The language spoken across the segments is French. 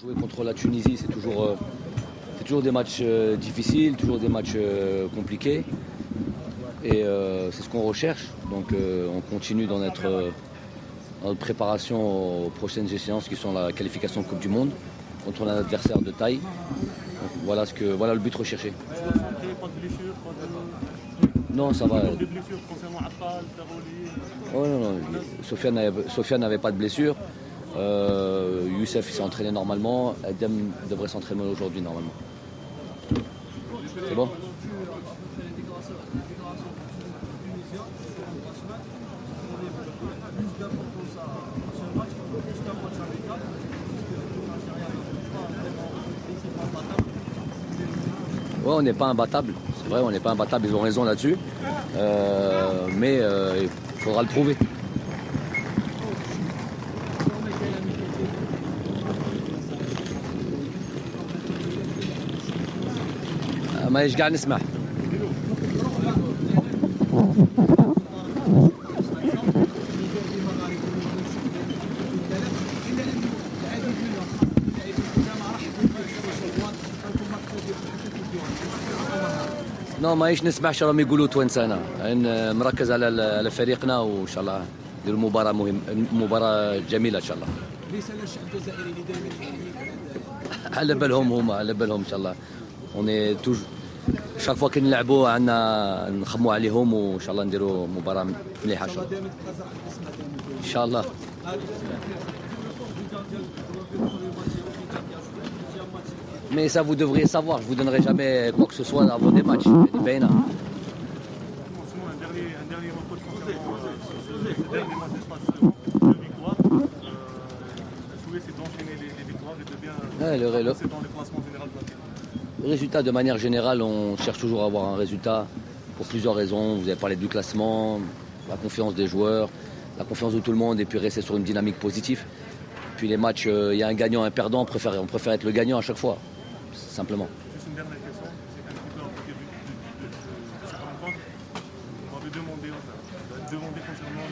Jouer contre la Tunisie, c'est toujours des matchs difficiles, toujours des matchs compliqués. Et c'est ce qu'on recherche. Donc on continue dans notre préparation aux prochaines échéances qui sont la qualification de Coupe du Monde contre un adversaire de taille. Donc, voilà le but recherché. Non, ça va. Des blessures concernant Affal, Taroli. Oh, non. Sofiane n'avait pas de blessure. Youssef il s'est entraîné normalement. Edem devrait s'entraîner aujourd'hui normalement. C'est bon? Ouais, on n'est pas imbattable. C'est vrai, on n'est pas imbattable. Ils ont raison là-dessus. Mais il faudra le prouver. ما ايش قاعد نسمع نو ما ايش نسمعش راهم يقولوا توانسانا مركز على فريقنا وان شاء الله نديروا مباراة جميلة ان شاء الله. رسالة للشعب الجزائري اللي دائما على بالهم هما على بالهم ان شاء الله. On est toujours chaque fois que نلعبوا عندنا نخموا عليهم وان شاء الله نديروا مباراة مليحة ان شاء الله. ان شاء الله. Mais ça vous devriez savoir, je vous donnerai jamais quoi que ce soit avant des matchs. Sinon, un dernier reproche concernant ce dernier match d'espace de victoire. Le souhait c'est d'enchaîner les victoires et de bien avancer dans le classement général de la télé. Le résultat, de manière générale, on cherche toujours à avoir un résultat pour plusieurs raisons. Vous avez parlé du classement, la confiance des joueurs, la confiance de tout le monde et puis rester sur une dynamique positive. Puis les matchs, il y a un gagnant, un perdant, on préfère être le gagnant à chaque fois, simplement. Juste une dernière question, c'est un petit peu en côté de cette rencontre. On avait demandé concernant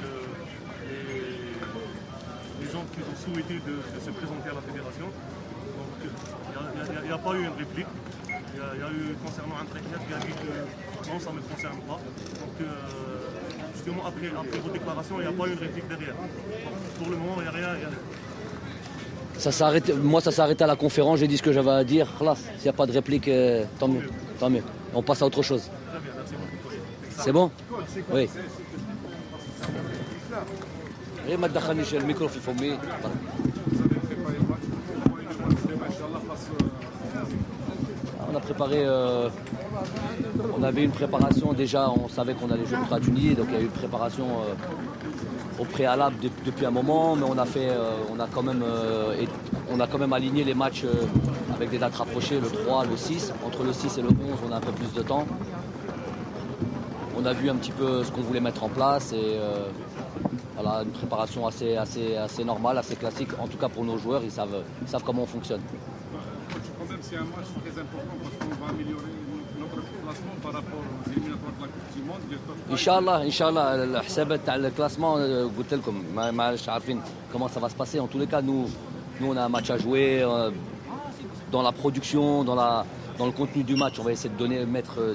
les gens qui ont souhaité de se présenter à la fédération. Donc il n'y a pas eu une réplique. Il y a eu concernant un traquenard qui a dit que non, ça ne me concerne pas. Donc justement après vos déclarations, il n'y a pas eu une réplique derrière. Donc, pour le moment, il n'y a rien. Moi, ça s'est arrêté à la conférence, j'ai dit ce que j'avais à dire. S'il n'y a pas de réplique, tant mieux. Tant mieux. On passe à autre chose. Très bien, merci beaucoup. C'est bon? Oui. ما تدخلنيش الميكرو في فمي. On a préparé, on avait une préparation déjà, on savait qu'on allait jouer contre la Tunisie, donc il y a eu une préparation au préalable depuis un moment, mais on a quand même aligné les matchs avec des dates rapprochées, le 3, le 6. Entre le 6 et le 11, on a un peu plus de temps. On a vu un petit peu ce qu'on voulait mettre en place et voilà, une préparation assez normale, assez classique, en tout cas pour nos joueurs, ils savent comment on fonctionne. Quand même, c'est un match très important parce qu'on va améliorer notre classement par rapport aux éliminatoires de la Coupe du Monde. ان شاء الله الحسابات تاع الكلاسمون قلت لكم ما عادش عارفين comment ça va se passer. En tous les cas, nous on a un match à jouer dans la production, dans le contenu du match. On va essayer de mettre